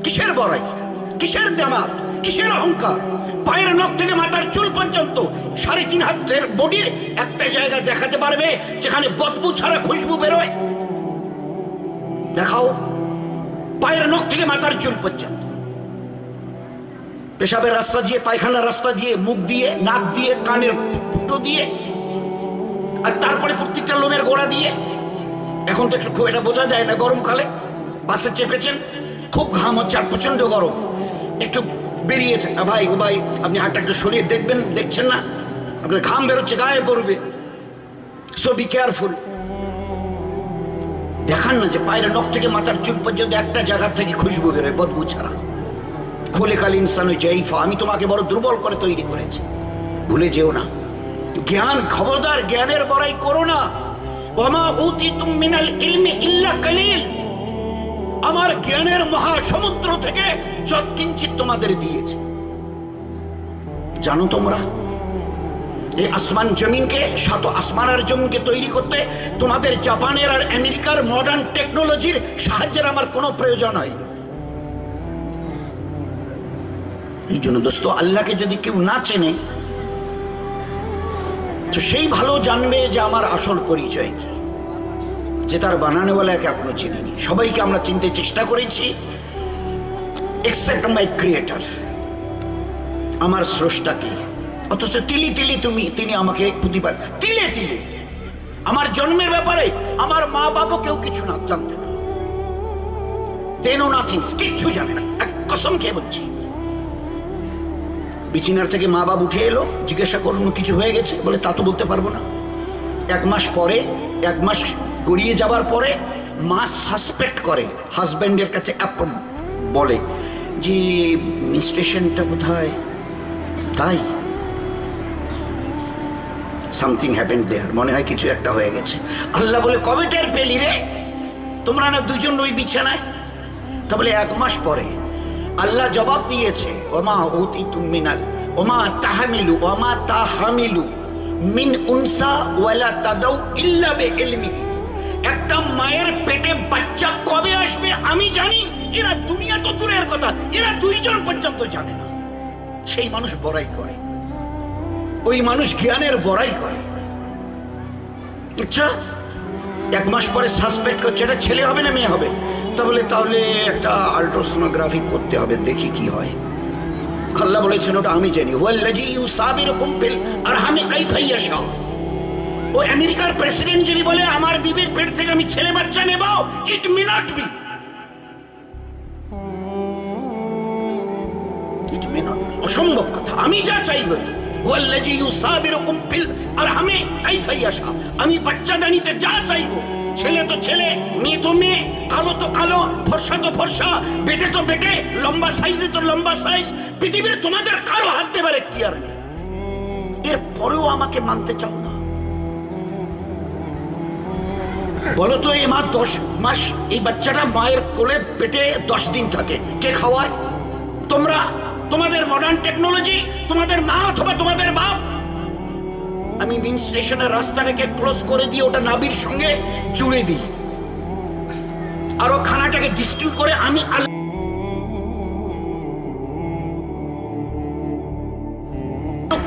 কিসের বড়াই, কিসের দামাত, কিসের অহংকার? পায়ের নখ থেকে মাথার চুল পর্যন্ত 3.5 হাতের বডির একটা জায়গা দেখাতে পারবে যেখানে বদবু ছাড়া খুশবু বেরোয়? দেখাও। পায়ের নখ থেকে মাথার চুল পর্যন্ত, পেশাবের রাস্তা দিয়ে, পায়খানার রাস্তা দিয়ে, মুখ দিয়ে, নাক দিয়ে, কানের ফুটো দিয়ে, আর তারপরে প্রত্যেকটা লোমের গোড়া দিয়ে। এখন তো একটু খুব এটা বোঝা যায় না, গরমকালে বাসে চেপেছেন, খুব ঘাম হচ্ছে আর প্রচন্ড গরম, একটু বেরিয়েছে, ভাই ও ভাই আপনি হাতটা একটু সরিয়ে দেখবেন, দেখছেন না আপনার ঘাম বেরোচ্ছে, গায়ে পড়বে। So be careful. দেখান না যে পায়ের নখ থেকে মাথার চুল পর্যন্ত একটা জায়গা থেকে খুশবু বেরোয় বদবু ছাড়া। খোলেকাল ইনসান জাইফা, আমি তোমাকে বড় দুর্বল করে তৈরি করেছি, ভুলে যেও না। জ্ঞান, খবরদার জ্ঞানের বড়াই করো না। ওমা উতিতুম মিনাল ইলমি ইল্লা কালিল, আমার জ্ঞানের মহাসমুদ্র থেকে যৎকিঞ্চিৎ তোমাদের দিয়েছে। জানো তোমরা এই আসমান জমিনকে, 7 আসমান আর জমিনকে তৈরি করতে তোমাদের জাপানের আর আমেরিকার মডার্ন টেকনোলজির সাহায্যের আমার কোনো প্রয়োজন হয়নি। এই জন্য দোস্ত, আল্লাহকে যদি কেউ না চেনে তো সেই ভালো জানবে যে আমার আসল পরিচয় কি, যে তার বানানোওয়ালাকে এখনো চিনিনি। সবাইকে আমরা চিনতে চেষ্টা করেছি এক্সেপ্ট মাই ক্রিয়েটর, আমার স্রষ্টা কি। অথচ তিলি তিলি তিনি আমাকে প্রতিবার তিলে তিলে, আমার জন্মের ব্যাপারে আমার মা বাবা কেউ কিছু না জানতেন, দেনো নাথিং, কিচ্ছু জানে না। এক কসম খেয়ে বলছি, বিছানার থেকে মা বাবা উঠে এলো, জিজ্ঞাসা করুন কিছু হয়ে গেছে, বলে তা তো বলতে পারবো না। 1 মাস পরে, 1 মাস গড়িয়ে যাবার পরে মা সাসপেক্ট করে, হাজব্যান্ডের কাছে বলে যে মিনিস্ট্রেশনটা কোথায়, তাই সামথিং হ্যাপেন্ড দেয়ার, মনে হয় কিছু একটা হয়ে গেছে। আল্লাহ বলে কবে টের পেলি রে, তোমরা না দুজন ওই বিছানায়? তা বলে 1 মাস পরে। আল্লাহ জবাব দিয়েছে, ওমা উতিতুম মিনাল ওমা তাহমিলু ওমা তাহমিলু মিন উনসা ওয়ালা তাদাউ ইল্লা বিইলমিহি। একটা মায়ের পেটে বাচ্চা কবে আসবে আমি জানি, এরা দুনিয়া তো দূরের কথা, এরা 2 জন পর্যন্ত জানে না। সেই মানুষ বড়াই করে, ওই মানুষ জ্ঞানের বড়াই করে। আচ্ছা, 1 মাস পরে সাসপেক্ট করছে এটা ছেলে হবে না মেয়ে হবে, তাহলে একটা আল্ট্রাসোনোগ্রাফি করতে হবে, দেখি কি হয়। আল্লাহ বলেছেন ওটা আমি জানি। ওয়াল্লাযী ইউসাবিরুকুম ফিল আরহামি কাইফা ইয়াশা। ও আমেরিকার প্রেসিডেন্ট যদি বলে আমার বিবির পেট থেকে আমি ছেলে বাচ্চা নেব, it may not be, it may not be, অসম্ভব কথা। আমি যা চাইব, ওয়াল্লাযী ইউসাবিরুকুম ফিল আরহামি কাইফা ইয়াশা, আমি বাচ্চাদানিতে যা চাইব, ছেলে তো ছেলে, মেয়ে তো মেয়ে, কালো তো কালো, ফর্সা তো ফর্সা, বেটে তো বেটে, লম্বা সাইজে তো লম্বা সাইজ, পৃথিবীর তোমাদের কারো হাত দেবার এখতিয়ার নেই। এরপরেও আমাকে মানতে চাও না? বলো তো, এই মা 10 মাস, এই বাচ্চাটা মায়ের কোলে পেটে 10 দিন থাকে, কে খাওয়ায়? তোমরা, তোমাদের মডার্ন টেকনোলজি, তোমাদের মা অথবা তোমাদের বাপ। আমি মিন স্টেশনের রাস্তাটাকে ক্লোজ করে দিয়ে ওটা নাভির সঙ্গে জুড়ে দিই, আর ও খানাটাকে ডিস্টিল করে আমি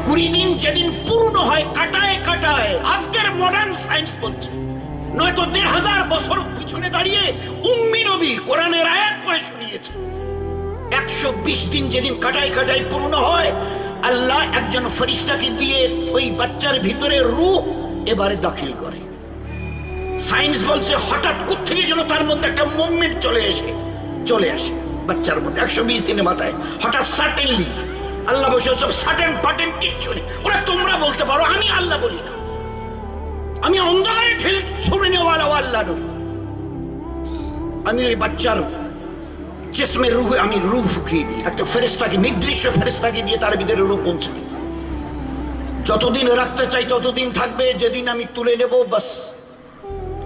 20 দিন যেদিন পূর্ণ হয় কাটায় কাটায়, আজকের মডার্ন সায়েন্স বলছে, নয়তো 1500 বছর পিছনে দাঁড়িয়ে উম্মি নবী কোরআনের আয়াত পড়ে শুনিয়েছে। 120 দিন যেদিন কাটায় কাটায় পূর্ণ হয়, আল্লাহ একজন ফেরেশতাকে দিয়ে ওই বাচ্চার ভিতরে রূহ এবারে দাখিল করে। সায়েন্স বলছে হঠাৎ কোত্থেকে যেন তার মধ্যে একটা মুভমেন্ট চলে আসে বাচ্চার মধ্যে। 120 দিনের মাথায় হঠাৎ সাডেনলি আল্লাহ বসে, সব সাডেন পাটেন কিচ্ছু নেই। ওরা তোমরা বলতে পারো, আমি আল্লাহ বলি না, আমি অন্ধকারে ঠেলে ছড়ে নেওয়ালা আল্লাহ নই। আমি ওই বাচ্চার জিসমে রূহ, আমি রূহ ফুঁকিয়ে দিই, একটা ফেরেশতাকে, নির্দিষ্ট ফেরেশতাকে দিয়ে তার ভিতরে রূহ পৌঁছাই। যতদিন রাখতে চাই ততদিন থাকবে, যেদিন আমি তুলে নেব বাস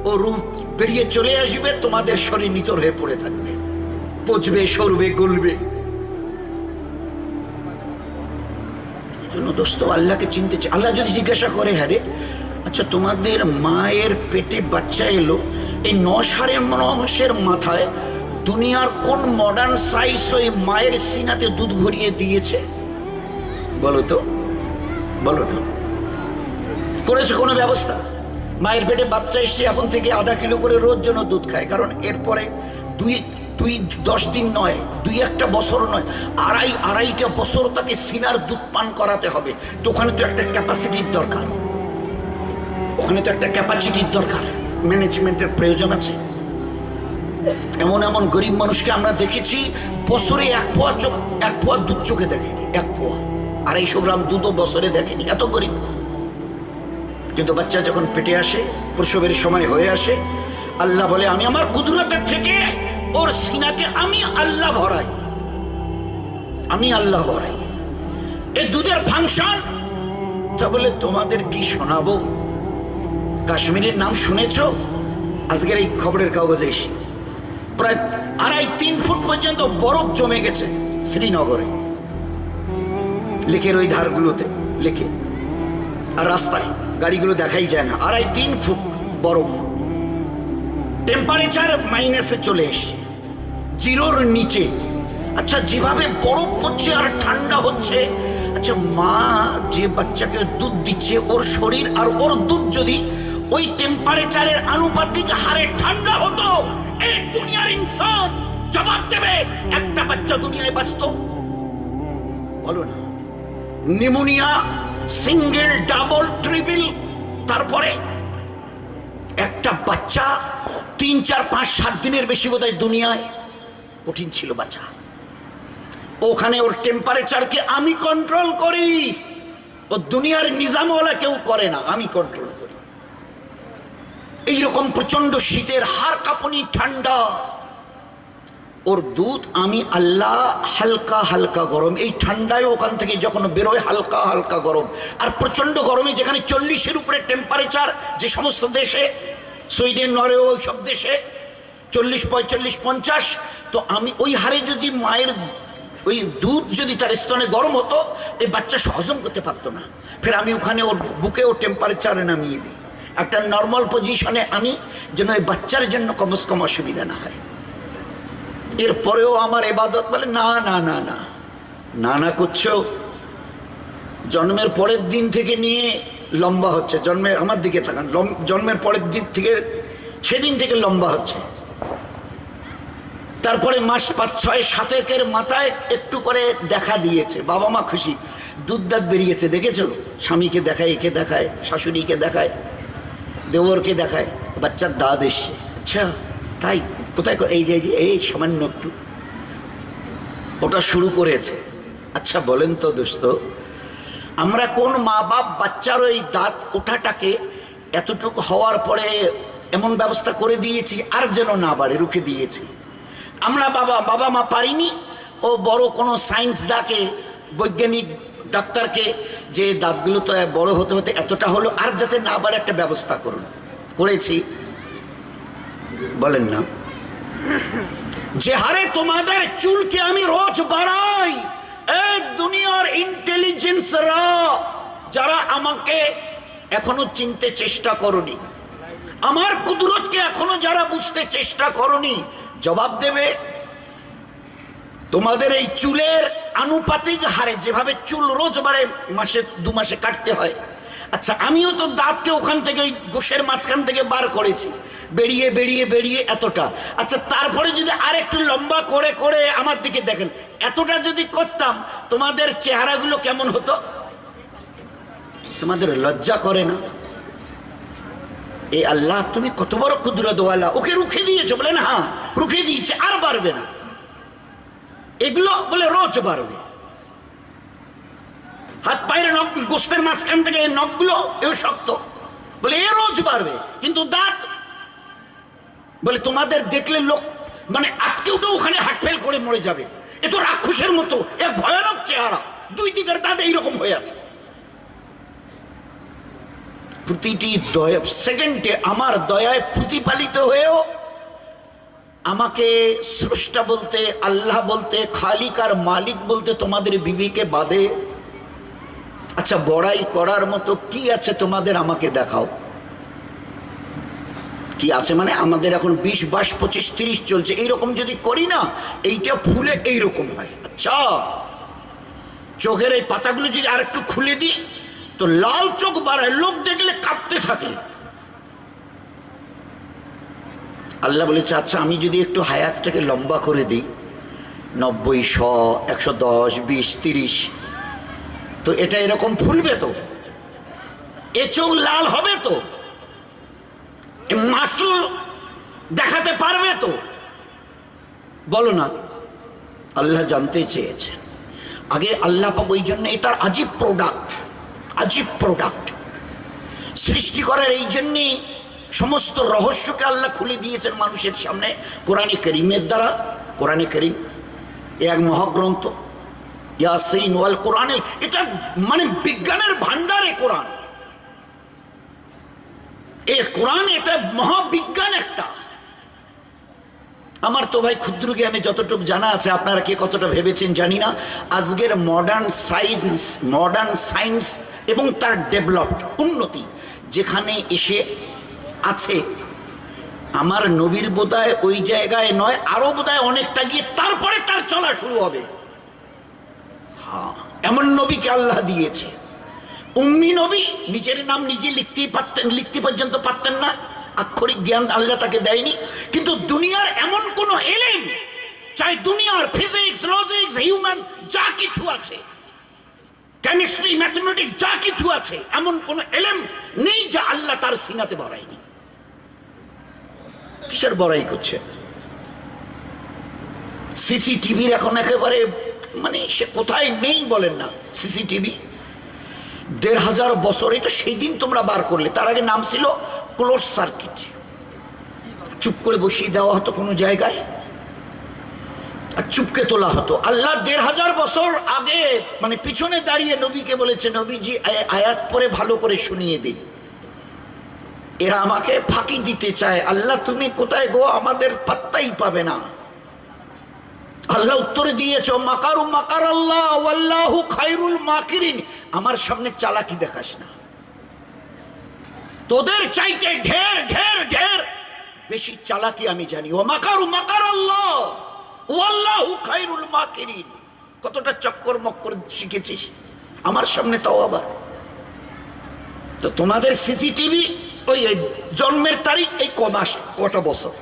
ও রূহ বেরিয়ে চলে আসবে, তোমাদের শরীর নিতর হয়ে পড়ে থাকবে, পচবে, সরবে, গলবে। জন্য দোস্ত, আল্লাহকে চিনতে চাই। আল্লাহ যদি জিজ্ঞাসা করে, হ্যাঁ রে, আচ্ছা তোমাদের মায়ের পেটে বাচ্চা এলো, এই 9 সাড়ে 9 মাসের মাথায় দুনিয়ার কোন মডার্ন সায়েন্স ওই মায়ের সিনাতে দুধ ভরিয়ে দিয়েছে? বলো তো, বলো না। করেছে কোনো ব্যবস্থা? মায়ের পেটে বাচ্চা এসে এখন থেকে আধা কিলো করে রোজ জন্য দুধ খায়, কারণ এরপরে দুই 10 দিন নয়, 2-1 বছর নয়, আড়াইটা বছর তাকে সিনার দুধ পান করাতে হবে। তো ওখানে তো একটা ক্যাপাসিটির দরকার, ওখানে তো একটা ক্যাপাসিটির দরকার, ম্যানেজমেন্টের প্রয়োজন আছে। এমন এমন গরিব মানুষকে আমরা দেখেছি বছরে 1 পোয়া দুধ চোখে দেখেনি, 1 পোয়া 250 গ্রাম দুধও বছরে দেখেনি, এত গরিব। কিন্তু বাচ্চা যখন পেটে আসে, প্রসবের সময় হয়ে আসে, আল্লাহ বলে আমি আমার কুদরতের থেকে ওর সিনাকে আমি আল্লাহ ভরাই, আমি আল্লাহ ভরাই। এই দুধের ফাংশন তা বলে তোমাদের কি শোনাবো? কাশ্মীরের নাম শুনেছো? আজকের এই খবরের কাগজে এসে প্রায় 2.5-3 ফুট পর্যন্ত বরফ জমে গেছে শ্রীনগরে, লেকের ওই ধারগুলোতে, লেকে আর রাস্তায় গাড়িগুলো দেখাই যায় না। 2.5-3 ফুট বরফ, টেম্পারেচার মাইনাসে চলে এসছে, 0-র নিচে। আচ্ছা, যেভাবে বরফ পড়ছে আর ঠান্ডা হচ্ছে, আচ্ছা মা যে বাচ্চাকে দুধ দিচ্ছে, ওর শরীর আর ওর দুধ যদি ওই টেম্পারেচারের আনুপাতিক হারে ঠান্ডা হতো, এই দুনিয়ার ইনসান জবাব দেবে একটা বাচ্চা দুনিয়ায় বাঁচত? বলো না। নিউমোনিয়া, সিঙ্গেল, ডাবল, ট্রিপল, তারপরে একটা বাচ্চা 3, 4, 5, 7 দিনের বেশি বোধহয় দুনিয়ায় কঠিন ছিল বাচ্চা। ওখানে ওর টেম্পারেচারকে আমি কন্ট্রোল করি, ও দুনিয়ার নিজামওয়ালা কেউ করে না, আমি কন্ট্রোল করি। এইরকম প্রচন্ড শীতের হাড় কাঁপুনি ঠান্ডা, ওর দুধ আমি আল্লাহ হালকা হালকা গরম। এই ঠান্ডায় ওখান থেকে যখন বেরোয় হালকা হালকা গরম, আর প্রচন্ড গরমে যেখানে 40-এর উপরে টেম্পারেচার, যে সমস্ত দেশে, সুইডেন, নরওয়ে, ওই সব দেশে 40, 45, 50, তো আমি ওই হারে যদি মায়ের ওই দুধ যদি তার স্তনে গরম হতো, এই বাচ্চা হজম করতে পারতো না। ফের আমি ওখানে ওর বুকে ও টেম্পারেচারে নামিয়ে দিই, একটা নর্মাল পজিশনে আনি, যেন এই বাচ্চার জন্য কমস কম অসুবিধা না হয়। এরপরেও আমার ইবাদত বলে না না না না না না করছো। জন্মের পরের দিন থেকে নিয়ে লম্বা হচ্ছে, জন্মের, আমার দিকে তাকান, জন্মের পরের দিন থেকে, সেদিন থেকে লম্বা হচ্ছে। তারপরে মাস 5, 6, 7 মাথায় একটু করে দেখা দিয়েছে, বাবা মা খুশি, দুধ দাঁত বেরিয়েছে, দেখেছো? স্বামীকে দেখায়, একে দেখায়, শাশুড়িকে দেখায়, দেওরকে দেখায়, বাচ্চার দাঁত এসছে। আচ্ছা তাই? কোথায়? এই যে এই সামান্য একটু ওটা শুরু করেছে। আচ্ছা বলেন তো দোস্ত, আমরা কোন মা বাপ বাচ্চার ওই দাঁত ওঠাটাকে এতটুকু হওয়ার পরে এমন ব্যবস্থা করে দিয়েছি আর যেন না বাড়ে, রুখে দিয়েছি? আমরা বাবা মা পারিনি, ও বড় কোনো সায়েন্স দাকে, বৈজ্ঞানিক ডাক্তারকে, যে দাঁতগুলো তো বড় হতে হতে এতটা হলো, আর যাতে না বাড়ে একটা ব্যবস্থা করুন, করেছি? বলেন না। যে হারে তোমাদের চুলকে আমি রোজ বাড়াই, এই দুনিয়ার ইন্টেলিজেন্সরা যারা আমাকে এখনো চিনতে চেষ্টা করনি, আমার কুদরতকে এখনো যারা বুঝতে চেষ্টা করনি, জবাব দেবে তোমাদের এই চুলের আনুপাতিক হারে যেভাবে চুল রোজ বাড়ে, মাসে 2 মাসে কাটতে হয়। আচ্ছা আমিও তো দাঁতকে ওখান থেকে ওই গোশের মাঝখান থেকে বার করেছি, বেরিয়ে বেরিয়ে বেরিয়ে এতটা। আচ্ছা তারপরে যদি আর একটু লম্বা করে করে আমার দিকে দেখেন, এতটা যদি করতাম, তোমাদের চেহারাগুলো কেমন হতো? তোমাদের লজ্জা করে না? এই আল্লাহ তুমি কত বড় কুদরতওয়ালা, ওকে রুখে দিয়েছো? বলেন হ্যাঁ রুখে দিয়েছে, আর বাড়বে না। এগুলো বলে রোজ বাড়বে। হাত পায়ের নখ, গোস্তের মাঝখান থেকে নখগুলো এও শক্ত, বলে এ রোজ বাড়বে। কিন্তু দাঁত বলে তোমাদের দেখলে লোক মানে আটকে উঠে ওখানে হাট ফেল করে মরে যাবে, এ তো রাক্ষসের মতো, এক ভয়ানক চেহারা, 2 দিকের দাঁত এইরকম হয়ে আছে। প্রতিটি সেকেন্ডে আমার দয়ায় প্রতিপালিত হয়েও আমাকে স্রষ্টা বলতে, আল্লাহ বলতে, খালিক আর মালিক বলতে তোমাদের বিবিকে বাদে। আচ্ছা বড়াই করার মতো কি আছে তোমাদের? আমাকে দেখাও। কি আছে মানে আমাদের এখন 20, 22, 25, 30 চলছে, এইরকম যদি করি না এইটা ফুলে এইরকম হয়। আচ্ছা, চোখের এই পাতাগুলো যদি আর একটু খুলে দিই তো লাল চোখ বাড়ায়, লোক দেখলে কাঁপতে থাকে। আল্লাহ বলেছে আচ্ছা আমি যদি একটু হায়াতটাকে লম্বা করে দিই 90, 100, 110, 20, 30, তো এটা এরকম ফুলবে তো, এ চোখ লাল হবে তো, মাসল দেখাতে পারবে তো? বলো না। আল্লাহ জানতে চেয়েছে আগে। আল্লাহ পাক ওই জন্য এটার আজীব প্রোডাক্ট সৃষ্টি করার এই জন্যে সমস্ত রহস্যকে আল্লাহ খুলে দিয়েছেন মানুষের সামনে কোরআনে কারীমের দ্বারা। কোরআনে কারীম এক মহাগ্রন্থ, ইয়াসিন ওয়াল কোরআনে, এটা মানে বিজ্ঞানের ভান্ডারে কোরআন। এই কোরআন এটা মহাবিজ্ঞান একটা। আমার তো ভাই ক্ষুদ্র জ্ঞানে যতটুকু জানা আছে, আপনারা কে কতটা ভেবেছেন জানি না, আজকের মডার্ন সায়েন্স এবং তার ডেভেলপড উন্নতি যেখানে এসে আছে, আমার নবীর বোধহয় ওই জায়গায় নয়, আরো বোধহয় অনেকটা গিয়ে তারপরে তার চলা শুরু হবে। হ্যাঁ, এমন নবীকে আল্লাহ দিয়েছে। উম্মি নবী, নিজের নাম নিজে লিখতে পর্যন্ত পারতেন না, আক্ষরিক জ্ঞান আল্লাহ তাকে দেয়নি। কিন্তু দুনিয়ার এমন কোন এলেম, চাই দুনিয়ার ফিজিক্স, লজিক্স, হিউম্যান যা কিছু আছে, কেমিস্ট্রি, ম্যাথমেটিক্স যা কিছু আছে, এমন কোন এলেম নেই যা আল্লাহ তার সিনাতে বড়ায়নি। কিসের বড়াই করছে? সিসিটিভির এখন একেবারে মানে সে কোথায় নেই বলেন না। সিসিটিভি 1500 বছরে তো সেই দিন তোমরা বার করলে, তার আগে নাম ছিল ক্লোজ সার্কিট। চুপ করে বসিয়ে দেওয়া হতো কোনো জায়গায় আর চুপকে তোলা হতো। আল্লাহ 1500 বছর আগে মানে পিছনে দাঁড়িয়ে নবীকে বলেছে, নবীজি আয়াত পরে ভালো করে শুনিয়ে দিন। এরা আমাকে ফাঁকি দিতে চায়, আল্লাহ তুমি কোথায় গো, আমাদের পাত্তাই পাবে না। আল্লাহ উত্তরে দিয়েছো, মাকারু মাকার আল্লাহ ওয়াল্লাহু খায়রুল মাকিরিন। আমার সামনে চালাকি দেখাস না, তোদের চাইতে ঢের ঢের ঢের বেশি চালাকি আমি জানি। ও মাকারু মাকার আল্লাহ ওয়াল্লাহু খায়রুল মাকিরিন। কতটা চক্কর মক্কর শিখেছিস আমার সামনে, তাও আবার। তো তোমাদের সিসিটিভি ওই জন্মের তারিখ এই কমাস কত বছর।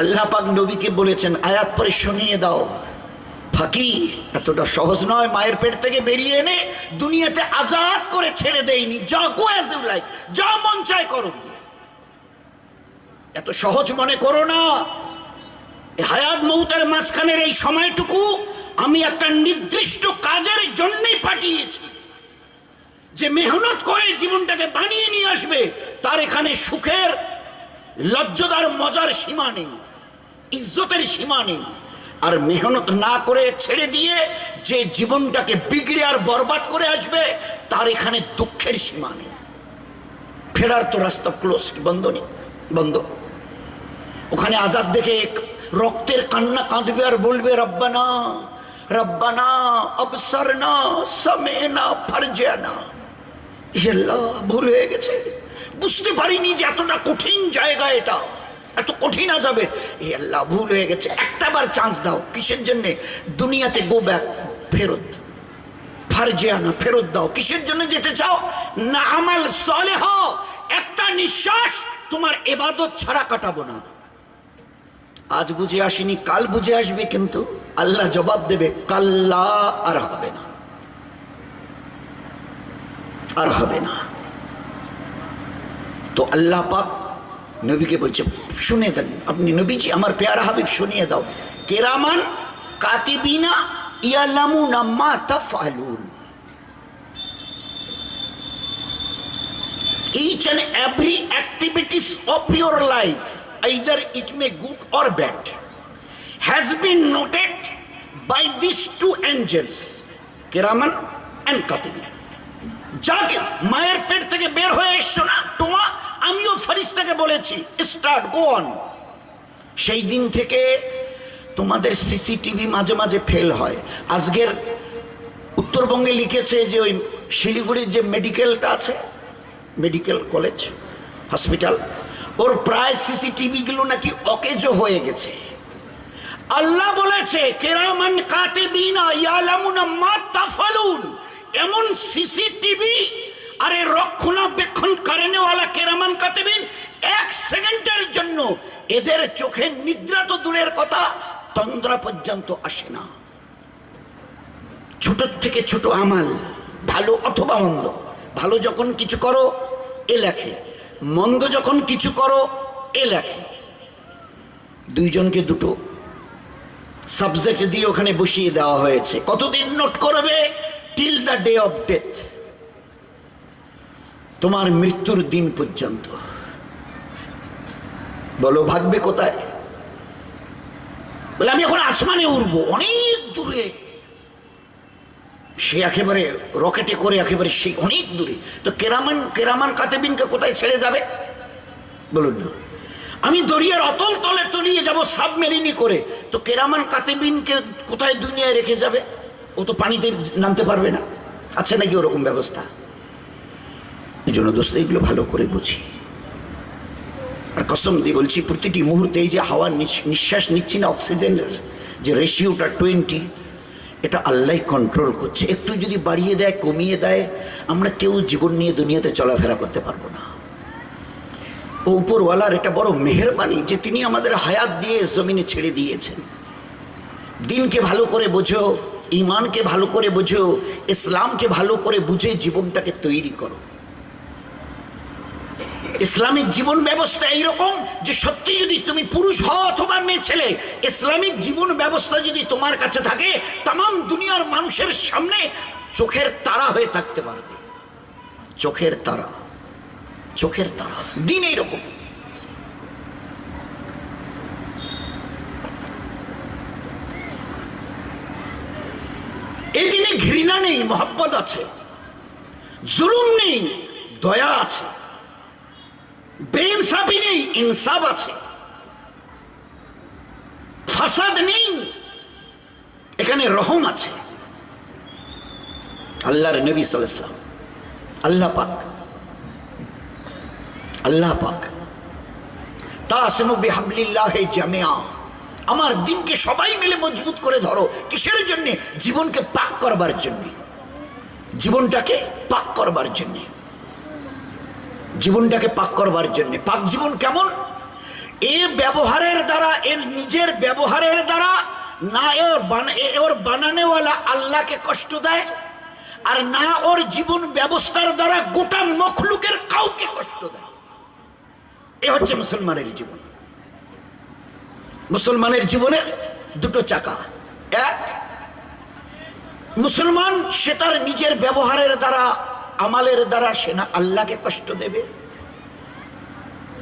আল্লাহ পাক নবীকে বলেছেন আয়াত পরে শুনিয়ে দাও। ফাঁকি এতটা সহজ নয়। মায়ের পেট থেকে বেরিয়ে এনে দুনিয়াতে আজাদ করে ছেড়ে দেয়নি, যা গো অ্যাজ ইউ লাইক, যা মন চায় করো। এত সহজ মনে করো না। হায়াত মউতের মাঝখানের এই সময়টুকু আমি একটা নির্দিষ্ট কাজের জন্যই পাঠিয়েছি। যে মেহনত করে জীবনটাকে বানিয়ে নিয়ে আসবে, তার এখানে সুখের, লজ্জাদার, মজার সীমা নেই, ইজ্জতের সীমা নেই। আর মেহনত না করে ছেড়ে দিয়ে যে জীবনটাকে বিগড়ে আর বরবাদ করে আসবে, তার এখানে দুঃখের সীমা নেই। ফেরার তো রাস্তা ক্লোজড, বন্ধ। ওখানে আযাব দেখে রক্তের কান্না কাঁদবে আর বলবে, রব্বানা রব্বানা আবসারনা সামি'না ফারজি'না। হে আল্লাহ, ভুল হয়ে গেছে, বুঝতে পারিনি যে এতটা কঠিন জায়গা, এটা এত কঠিন আযাবের। হে আল্লাহ, ভুল হয়ে গেছে, একটাবার চান্স দাও। কিসের জন্য? দুনিয়াতে গো ব্যাক, ফেরত, ফারজি'না, ফেরত দাও। কিসের জন্য যেতে চাও? না আমাল সালেহ, একটা নিঃশ্বাস তোমার ইবাদত ছাড়া কাটাবো না। আজ বুঝে আসেনি, কাল বুঝে আসবে, কিন্তু আল্লাহ জবাব দেবে, কাল্লা, আর হবে না, আর হবে না। তো আল্লাহ পাক নবীকে বলছে শুনে দেন, আপনি নবীজি আমার পেয়ারা হাবিব শুনিয়ে দাও, কিরামান কাতিবিনা ইয়ালামুনা মা তাফআলুন। Each and every activities of your life, either it may good or bad, has been noted by these two angels, Kiraman and Katibin. যাকে মায়ের পেট থেকে বের হয়ে এসছো না তোমা, আমিও ফেরেশতাকে বলেছি স্টার্ট, গো অন। সেই দিন থেকে তোমাদের সিসিটিভি মাঝে মাঝে ফেল হয়। আজকের উত্তরবঙ্গে লিখেছে যে ওই শিলিগুড়ির যে মেডিকেলটা আছে, মেডিকেল কলেজ হসপিটাল, ওর প্রায় সিসিটিভি গুলো নাকি অকেজো হয়ে গেছে। আল্লাহ বলেছে কিরামান কাতিবিনা ইয়ালামুনা মা তাফালুন, এমন সিসিটিভি আরে রক্ষণাবেক্ষণ করেনেওয়ালা কিরামান কাতিবিন, এক সেকেন্ডের জন্য এদের চোখে নিদ্রা তো দূরের কথা, তন্দ্রা পর্যন্ত আসে না। ছোট থেকে ছোট আমাল, ভালো অথবা মন্দ, ভালো যখন কিছু করো এ লেখে, মন্দ যখন কিছু করো এ লেখে। দুইজনকে দুটো সাবজেক্ট দিয়ে ওখানে বসিয়ে দেওয়া হয়েছে। কতদিন নোট করবে? Till the day of death, তোমার মৃত্যুর দিন পর্যন্ত। বলো ভাগবে কোথায়? বলে আমি এখন আসমানে উড়বো, অনেক দূরে, সে একেবারে রকেটে করে একেবারে সেই অনেক দূরে। তো কেরামান কাতিবিনকে কোথায় ছেড়ে যাবে বলুন না? আমি দরিয়ার অতল তলে তলিয়ে যাব সাবমেরিনে করে, তো কেরামান কাতিবিনকে কোথায় দুনিয়ায় রেখে যাবে? ও তো পানিতে নামতে পারবে না। আছে নাকি ওরকম ব্যবস্থা? এই জন্য দোস্ত এগুলো ভালো করে বুঝি। আর কসম দিয়ে বলছি, প্রতিটি মুহূর্তে এই যে হাওয়া নিঃশ্বাস নিচ্ছি না, অক্সিজেনের যে রেশিওটা 20, এটা আল্লাহ কন্ট্রোল করছে। একটু যদি বাড়িয়ে দেয় কমিয়ে দেয়, আমরা কেউ জীবন নিয়ে দুনিয়াতে চলাফেরা করতে পারবো না। ও উপরওয়ালার এটা বড় মেহেরবানি যে তিনি আমাদের হায়াত দিয়ে জমিনে ছেড়ে দিয়েছেন। দিনকে ভালো করে বোঝো, ইমানকে ভালো করে বোঝো, ইসলামকে ভালো করে বুঝে জীবনটাকে তৈরি করো। ইসলামিক জীবন ব্যবস্থা এইরকম যে সত্যি যদি তুমি পুরুষ হও অথবা মেয়ে ছেলে, ইসলামিক জীবন ব্যবস্থা যদি তোমার কাছে থাকে, তাম দুনিয়ার মানুষের সামনে চোখের তারা হয়ে থাকতে পারবে। চোখের তারা, চোখের তারা। দিন এইরকম। এই দিনে ঘৃণা নেই, মহব্বত আছে। জুলুম নেই, দয়া আছে। বেইনসাফি নেই, ইনসাফ আছে। ফাসাদ নেই, এখানে রহম আছে। আল্লাহর নবী সাল্লাল্লাহু আলাইহি ওয়াসাল্লাম, আল্লাহ পাক তাসিমু বিহাবলিল্লাহি জামিআ, আমার দিনকে সবাই মিলে মজবুত করে ধরো। কিসের জন্য? জীবনকে পাক করবার জন্য, জীবনটাকে পাক করবার জন্য, জীবনটাকে পাক করবার জন্য। পাক জীবন কেমন? এ ব্যবহারের দ্বারা, এর নিজের ব্যবহারের দ্বারা না ওর বানানেওয়ালা আল্লাহকে কষ্ট দেয়, আর না ওর জীবন ব্যবস্থার দ্বারা গোটা মখলুকের কাউকে কষ্ট দেয়। এ হচ্ছে মুসলমানের জীবন। মুসলমানের জীবনের দুটো চাকা। এক, মুসলমান সে তার নিজের ব্যবহারের দ্বারা, আমালের দ্বারা সে না আল্লাহকে কষ্ট দেবে।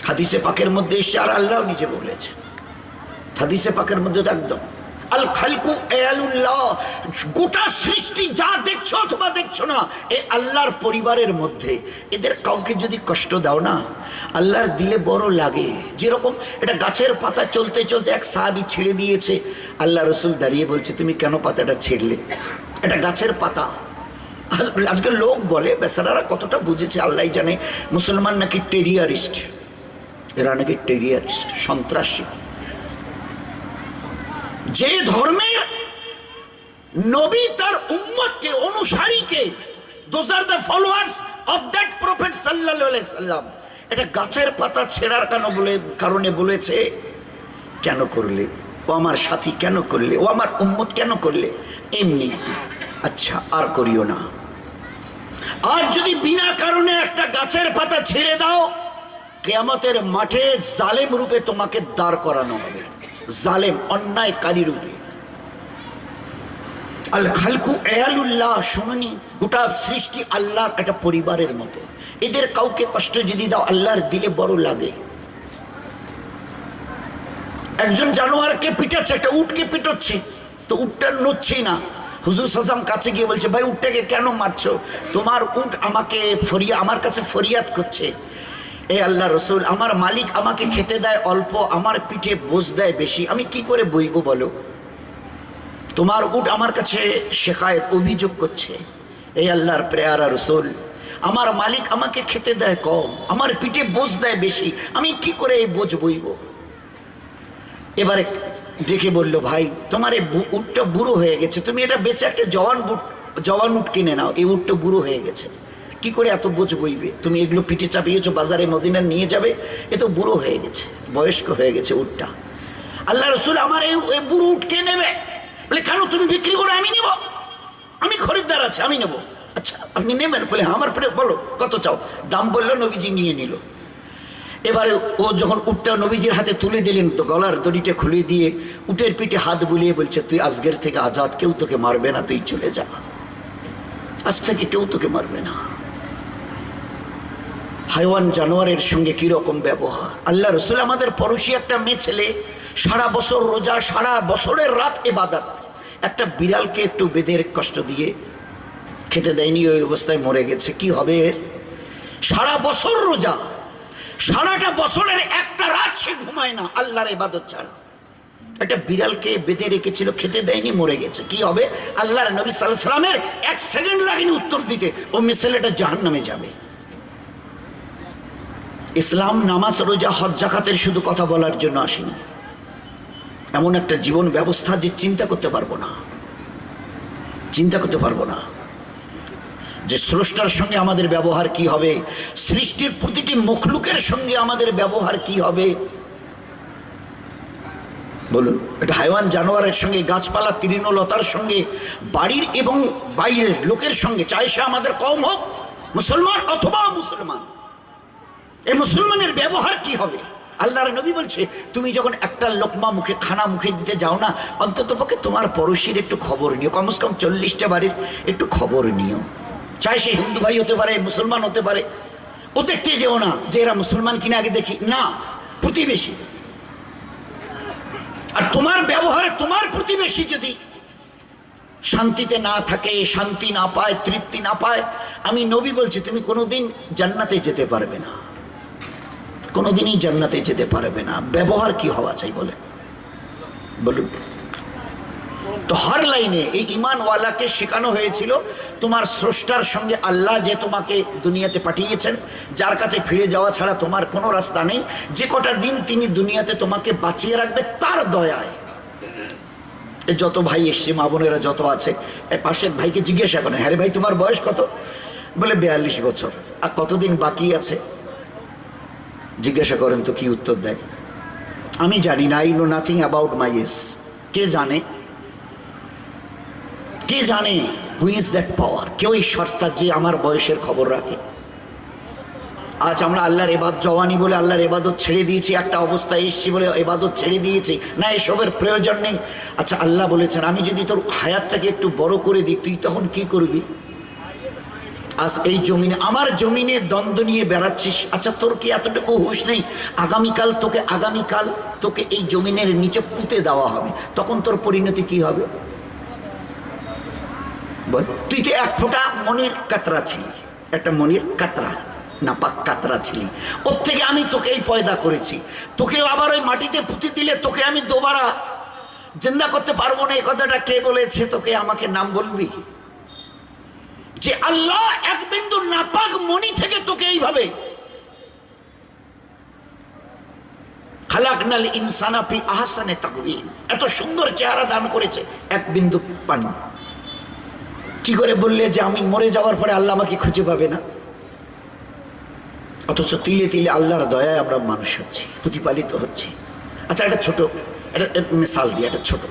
হাদিসে পাকের মধ্যে এসে, আর আল্লাহ নিজে বলেছেন হাদিসে পাকের মধ্যে একদম, আল খালকু আয়ালুল্লাহ, গোটা সৃষ্টি যা দেখছো অথবা দেখছো না, এ আল্লাহর পরিবারের মধ্যে। এদের কাউকে যদি কষ্ট দাও না, আল্লাহর দিলে বড় লাগে। যেরকম এটা গাছের পাতা চলতে চলতে এক সাহাবী ছেড়ে দিয়েছে, আল্লাহ রসুল দাঁড়িয়ে বলছে তুমি কেন পাতাটা ছেড়লে? এটা গাছের পাতা। আজকে লোক বলে, বেচারারা কতটা বুঝেছে আল্লাহ জানে, মুসলমান নাকি টেরিয়ারিস্ট, এরা নাকি টেরিয়ারিস্ট, সন্ত্রাসী। যে ধর্মের নবী তার উম্মতকে, অনুসারীকে, those are the followers of that prophet sallallahu alaihi wasallam, এটা গাছের পাতা ছেঁড়ার কারণে বলেছে, কেন করলে? ও আমার সাথী কেন করলে? ও আমার উম্মত কেন করলে? এমনি, আচ্ছা আর করিও না। আর যদি বিনা কারণে একটা গাছের পাতা ছেড়ে দাও, কিয়ামতের মাঠে জালেম রূপে তোমাকে দাঁড় করানো হবে, জালেম, অন্যায়কারী রূপে। আল খালকু আয়ালুল্লাহ, শুনুনি, গোটা সৃষ্টি আল্লাহর একটা পরিবারের মতো। এদের কাউকে কষ্ট যদি দাও, আল্লাহর দিলে বড় লাগে। একজন জানোয়ারকে পিটাচ্ছে, একটা উটকে পিটাচ্ছে, তো উটটা নড়ছে না। হুজুর সাসাম কাছে গিয়ে বলছে, ভাই উটটাকে কেন মারছো? তোমার উট আমার কাছে ফরিয়াদ করছে, এ আল্লাহ রসুল, আমার মালিক আমাকে খেতে দেয় অল্প, আমার পিঠে বোঝ দেয় বেশি, আমি কি করে বইবো বলো? তোমার উট আমার কাছে শেখায়ত, অভিযোগ করছে। এই আল্লাহর প্রেয়ারা রসুল, আমার মালিক আমাকে খেতে দেয় কম, আমার পিঠে বোঝ দেয় বেশি, আমি কি করে এই বোঝ বইব? এবারে ডেকে বলল, ভাই তোমার এই উটটা বুড়ো হয়ে গেছে, তুমি এটা বেচে একটা জওয়ান উট কিনে নাও, এই উটটা বুড়ো হয়ে গেছে, কি করে এত বোঝ বইবে? তুমি এগুলো পিঠে চাপিয়েছো, বাজারে মদিনা নিয়ে যাবে, এ তো বুড়ো হয়ে গেছে, বয়স্ক হয়ে গেছে উটটা। আল্লাহ রসুল, আমার এই বুড়ো উট কে নেবে? বলে, কেন তুমি বিক্রি করে? আমি নেব, আমি খরিদ্দার আছে, আমি নেব। আচ্ছা আপনি নেবেন? বলে আমার বলো কত চাও? দাম বললো, নবীজি নিয়ে নিল। এবারে ও যখন উটটা নবীজির হাতে তুলে দিলেন, তো গলার দড়িটা খুলে দিয়ে উটের পিঠে হাত বুলিয়ে বলছে, তুই আজকের থেকে আজাদ, কেউ তোকে মারবে না, তুই চলে যা, আজ থেকে কেউ তোকে মারবে না। হাইওয়ান জানোয়ারের সঙ্গে কিরকম ব্যবহার! আল্লাহ রসুল আমাদের পড়োশি একটা মেয়ে ছেলে, সারা বছর রোজা, সারা বছরের রাত ইবাদত, একটা বিড়ালকে একটু বেঁধে কষ্ট দিয়ে খেতে দেয়নি, ওই অবস্থায় মরে গেছে। কি হবে এর? সারা বছর রোজা, সারাটা বছরের একটা রাত সে ঘুমায় না আল্লাহর ইবাদত ছাড়া। একটা বিড়ালকে বেঁধে রেখেছিল, খেতে দেয়নি, মরে গেছে। কি হবে? আল্লাহর নবী সাল্লাল্লাহু আলাইহি সাল্লামের 1 সেকেন্ড লাগেনি উত্তর দিতে, ও ছেলেটা জাহান্নামে যাবে। ইসলাম নামাজ, রোজা, হজ, যাকাতের শুধু কথা বলার জন্য আসেনি, এমন একটা জীবন ব্যবস্থা যে চিন্তা করতে পারবো না, চিন্তা করতে পারবো না যে স্রষ্টার সঙ্গে আমাদের ব্যবহার কি হবে, সৃষ্টির প্রতিটি মখলুকের সঙ্গে আমাদের ব্যবহার কি হবে। বলুন, এটা হাইওয়ান জানোয়ারের সঙ্গে, গাছপালা, তৃণলতার সঙ্গে, বাড়ির এবং বাইরের লোকের সঙ্গে, চাই সে আমাদের কওম হোক, মুসলমান অথবা মুসলমান, এই মুসলমানের ব্যবহার কি হবে? আল্লাহর নবী বলছে, তুমি যখন একটা লোকমা মুখে, খানা মুখে দিতে যাও না, অন্তত পক্ষে তোমার পড়োশির একটু খবর নিও, কমসে কম 40টা বাড়ির একটু খবর নিও। চাই সে হিন্দু ভাই হতে পারে, মুসলমান হতে পারে, ও দেখতে যেও না যে এরা মুসলমান কিনা, আগে দেখি না, প্রতিবেশী। আর তোমার ব্যবহারে তোমার প্রতিবেশী যদি শান্তিতে না থাকে, শান্তি না পায়, তৃপ্তি না পায়, আমি নবী বলছি তুমি কোনোদিন জান্নাতে যেতে পারবে না, কোনোদিনই জান্নাতে যেতে পারবে না। ব্যবহার কি হওয়া চাই বলে? বলুন তো। হর লাইনে এই ঈমানওয়ালাকে শেখানো হয়েছিল, তোমার স্রষ্টার সঙ্গে, আল্লাহ যে তোমাকে দুনিয়াতে পাঠিয়েছেন, যার কাছে ফিরে যাওয়া ছাড়া তোমার কোনো রাস্তা নেই, যে কটা দিন তিনি দুনিয়াতে তোমাকে বাঁচিয়ে রাখবে তার দয়ায়। যত ভাই এসছে, মা বোনেরা যত আছে, পাশের ভাইকে জিজ্ঞাসা করেন, হ্যাঁ রে ভাই তোমার বয়স কত? বলে 42 বছর। আর কতদিন বাকি আছে জিজ্ঞাসা করেন তো কি উত্তর দেয়? আমি জানি না, I know nothing about my age. কে জানে? কে জানে? Who is that power? কেউ এই সত্তা যে আমার বয়সের খবর রাখে? আজ আমরা আল্লাহর ইবাদত, জওয়ানি বলে আল্লাহর ইবাদত ছেড়ে দিয়েছি, একটা অবস্থায় এসছি বলে ইবাদত ছেড়ে দিয়েছি, না এসবের প্রয়োজন নেই। আচ্ছা আল্লাহ বলেছেন, আমি যদি তোর হায়াতটাকে একটু বড় করে দিই, তুই তখন কি করবি? আজ এই জমিনে, আমার জমিনে দ্বন্দ্ব নিয়ে বেড়াচ্ছিস, আচ্ছা তোর কি এতটুকু হুঁশ নেই আগামীকাল তোকে এই জমিনের নিচে পুঁতে দেওয়া হবে, তখন তোর পরিণতি কি হবে? বল, তুই তো এক ফোঁটা মনির কাতরা ছিলি, একটা মনির কাতরা, নাপাক কাতরা ছিলি, ওর থেকে আমি তোকে এই পয়দা করেছি, তোকে আবার ওই মাটিতে পুঁতে দিলে তোকে আমি দোবারা জিন্দা করতে পারবো না। এই কথাটা কে বলেছে তোকে? আমাকে নাম বলবি? যে আল্লাহ এক বিন্দু নাপাক মনি থেকে তোকে এইভাবে খালাকনাল ইনসানা ফি আহসানি তাকওয়িম, এত সুন্দর চেহারা দান করেছে, এক বিন্দু পানি। কি করে বললে যে আমি মরে যাওয়ার পরে আল্লাহ আমাকে খুঁজে পাবে না? অথচ তিলে তিলে আল্লাহর দয়ায় আমরা মানুষ হচ্ছি, প্রতিপালিত হচ্ছি। আচ্ছা একটা ছোট একটা মিসাল দিয়ে, একটা ছোট,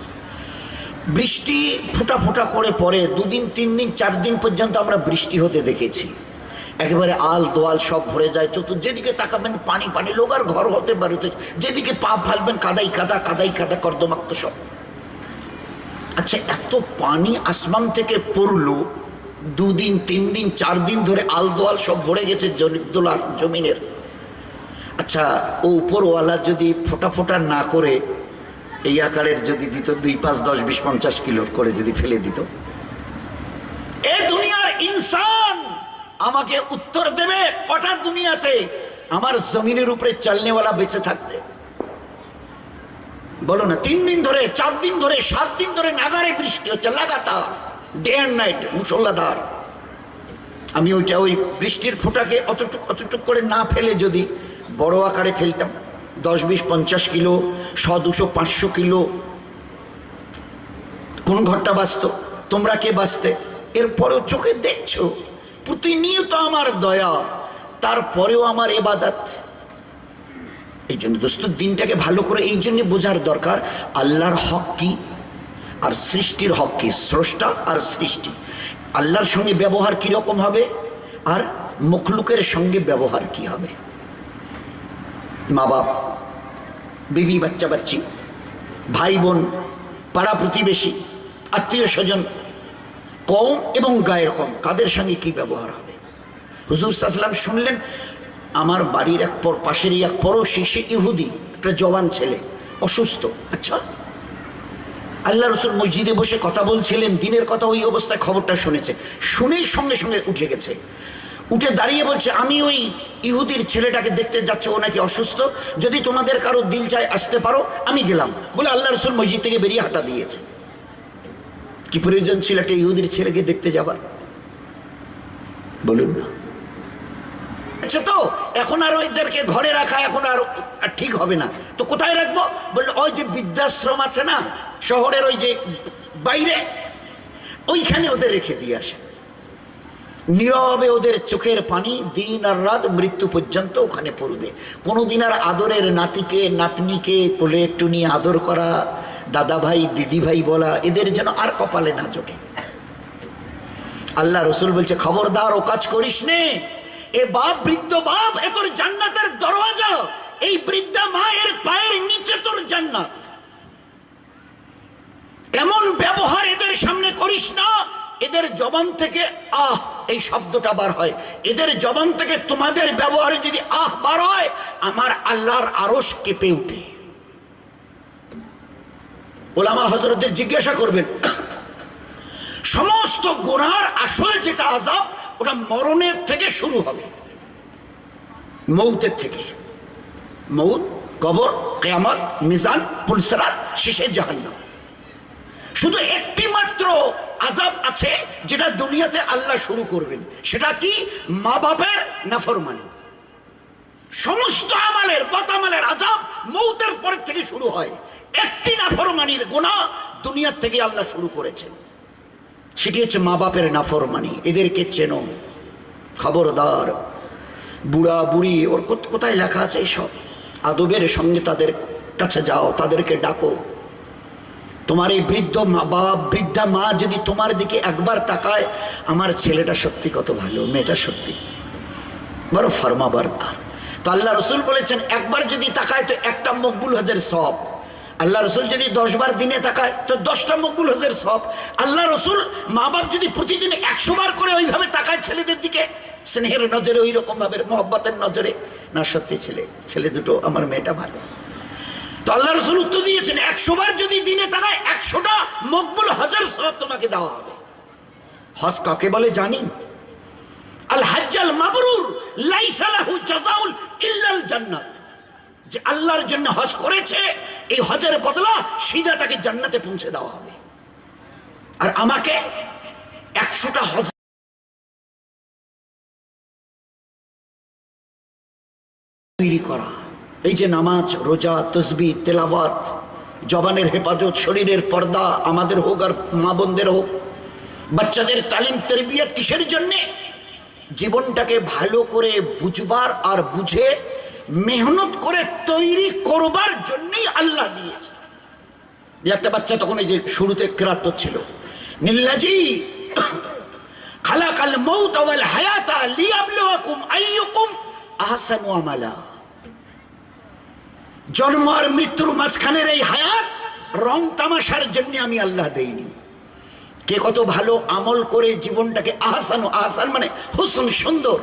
বৃষ্টি ফোঁটা ফোঁটা করে পরে 2 দিন 3 দিন 4 দিন পর্যন্ত আমরা বৃষ্টি হতে দেখেছি, একেবারে আল দোয়াল সব ভরে যায়, যেদিকে তাকাবেন পানি পানি, লোক আর ঘর হতে পারে, যেদিকে পা ফেলবেন কাদাই কাদা, কাদাই কাদা, কর্দমাক্ত সব। আচ্ছা এত পানি আসমান থেকে পড়লো, 2 দিন 3 দিন 4 দিন ধরে আল দোয়াল সব ভরে গেছে জমিনের। আচ্ছা ও উপরওয়ালা যদি ফোঁটা ফোঁটা না করে এই আকারের যদি দিত, 2, 5, 10, 20, 50 কিলো করে যদি ফেলে দিত, এ দুনিয়ার ইনসান আমাকে উত্তর দেবে কটা দুনিয়াতে আমার জমিনের উপরে চলনেওয়ালা বেঁচে থাকতে? বলো না। 3 দিন ধরে, 4 দিন ধরে, 7 দিন ধরে নাগারে বৃষ্টি হচ্ছে লাগাতার, ডে অ্যান্ড নাইট, মুষলধার। আমি ওইটা ওই বৃষ্টির ফোঁটাকে অতটুক করে না ফেলে যদি বড় আকারে ফেলতাম, 10, 20, 50 কিলো, 100, 200, 500 কিলো, কোন ঘরটা বাঁচত? তোমরা কে বাঁচতে? এরপরেও চোখে দেখছো প্রতিনিয়ত আমার দয়া, তারপরেও আমার ইবাদত। এই জন্য দোস্ত দিনটাকে ভালো করে এই জন্য বোঝার দরকার, আল্লাহর হক কি আর সৃষ্টির হক কি, স্রষ্টা আর সৃষ্টি। আল্লাহর সঙ্গে ব্যবহার কিরকম হবে আর মখলুকের সঙ্গে ব্যবহার কি হবে। মা বাপ, বিবি, বাচ্চা বাচ্চি, ভাই বোন, পাড়া প্রতিবেশী, আত্মীয় স্বজন, কওম এবং গায়ের কম, কাদের সঙ্গে কি ব্যবহার হবে। হুজুর সাল্লাল্লাহু আলাইহি ওয়াসাল্লাম শুনলেন, আমার বাড়ির এক পাশেরই এক পড়োশি, সে ইহুদি, একটা জওয়ান ছেলে, অসুস্থ। আচ্ছা, আল্লাহ রসুল মসজিদে বসে কথা বলছিলেন, দিনের কথা, ওই অবস্থায় খবরটা শুনেছে, শুনেই সঙ্গে সঙ্গে উঠে গেছে, উঠে দাঁড়িয়ে বলছে, আমি ওই ইহুদির ছেলেটাকে দেখতে যাচ্ছে, ও নাকি অসুস্থ, যদি তোমাদের কারো দিল চায় আসতে পারো, আমি গেলাম বলে আল্লাহ রসুল মসজিদ থেকে বেরিয়ে হাঁটা দিয়েছে। কি প্রয়োজন ছিল একটা ইহুদির ছেলেকে দেখতে যাবার? বলুন না। আচ্ছা, তো এখন আর ওইদেরকে ঘরে রাখা এখন আর ঠিক হবে না, তো কোথায় রাখবো? বললো ওই যে বৃদ্ধাশ্রম আছে না শহরের, ওই যে বাইরে, ওইখানে ওদের রেখে দিয়ে আসে। নীরবে ওদের চোখের পানি দিন আর রাত মৃত্যু পর্যন্ত ওখানে পড়বে। কোনোদিন আর আদরের নাতিকে নাতনিকে কোলে একটু নিয়ে আদর করা, দাদা ভাই দিদি ভাই বলা, এদের যেন আর কপালে না জোটে। আল্লাহ রসুল বলছে, খবরদার ও কাজ করিস নে। এ বাপ, বৃদ্ধ বাপ, এ তোর জান্নাতের দরওয়াজা, এই বৃদ্ধা মায়ের পায়ের নিচে তোর জান্নাত। এমন ব্যবহার এদের সামনে করিস না, এদের জবান থেকে আহ এই শব্দটা বার হয়, এদের জবান থেকে তোমাদের ব্যবহারে যদি আহ বার হয়, আমার আল্লাহর আরশ কেঁপে উঠে। ওলামা হযরতদের জিজ্ঞাসা করবেন, সমস্ত গুনার আসল যেটা আযাব, ওটা মরণের থেকে শুরু হবে, মৌতের থেকে। মৌত, কবর, কিয়ামত, মিজান, পুলসিরাত, শেষে জাহান্নাম। শুধু একটি মাত্র আযাব আছে যেটা দুনিয়াতে আল্লাহ শুরু করবেন, সেটা কি? মা বাপের নাফরমানি। সমস্ত আমালের বদামালের আযাব মৌতের পর থেকে শুরু হয়। একটি নাফরমানির গুনাহ দুনিয়ার থেকে আল্লাহ শুরু করেছেন, সেটি হচ্ছে মা বাপের নাফরমানি। এদেরকে চেনো, খবরদার। বুড়া বুড়ি, ওর কোথায় লেখা আছে এইসব? আদবের সঙ্গে তাদের কাছে যাও, তাদেরকে ডাকো। তোমার এই বৃদ্ধ মা বাবা, বৃদ্ধা মা যদি তোমার দিকে একবার তাকায়, আমার ছেলেটা সত্যি কত ভালো, মেয়েটা সত্যি বড় ফরমাবরদার, তো আল্লাহ রসুল বলেছেন একবার যদি তাকায় তো একটা মকবুল হজের সওয়াব। আল্লাহ রসুল যদি 10 বার দিনে তাকায় তো 10টা মকবুল হজের সওয়াব। আল্লাহ রসুল, মা বাপ যদি প্রতিদিন 100 বার করে ওইভাবে তাকায় ছেলেদের দিকে, স্নেহের নজরে, ওই রকম ভাবে মহব্বতের নজরে, না সত্যি ছেলে দুটো, আমার মেয়েটা ভালো, তো আল্লাহ রসুল উত্তর দিয়েছেন 100 বার যদি দিনে তাকায় 100টা মকবুল হজের সওয়াব তোমাকে দেওয়া হবে। হজ কাকে বলে জানি? আল হাজ্জাল মাবরুর লাইসা লাহু জাযাউল ইল্লাল জান্নাত। যে আল্লাহর জন্য হজ করেছে, এই হজের বদলা সিধা তাকে জান্নাতে পৌঁছে দেওয়া হবে। আর আমাকে 100টা হজ তৈরি করা, এই যে নামাজ, রোজা, তসবিহ, তেলাওয়াত, জবানের হেফাজত, শরীরের পর্দা, আমাদের হোক আর মা বোনদের হোক, বাচ্চাদের তালিম তরবিয়ত, কিসের জন্যে? জীবনটাকে ভালো করে বুঝবার আর বুঝে মেহনত করে তৈরি করবার জন্যই আল্লাহ দিয়েছে। একটা বাচ্চা তখন এই যে শুরুতে কেরাত ছিল, নিল্লাজি খালাকাল মাউত ওয়াল হায়াতা লিয়াবলুয়াকুম আইয়ুকুম আহসানু আমালা। জন্ম আর মৃত্যুর মাঝখানের এই হায়াত রং তামাশার জন্য আমি আল্লাহ দেইনি। কে কত ভালো আমল করে জীবনটাকে আহসান, আহসান মানে হুসন, সুন্দর,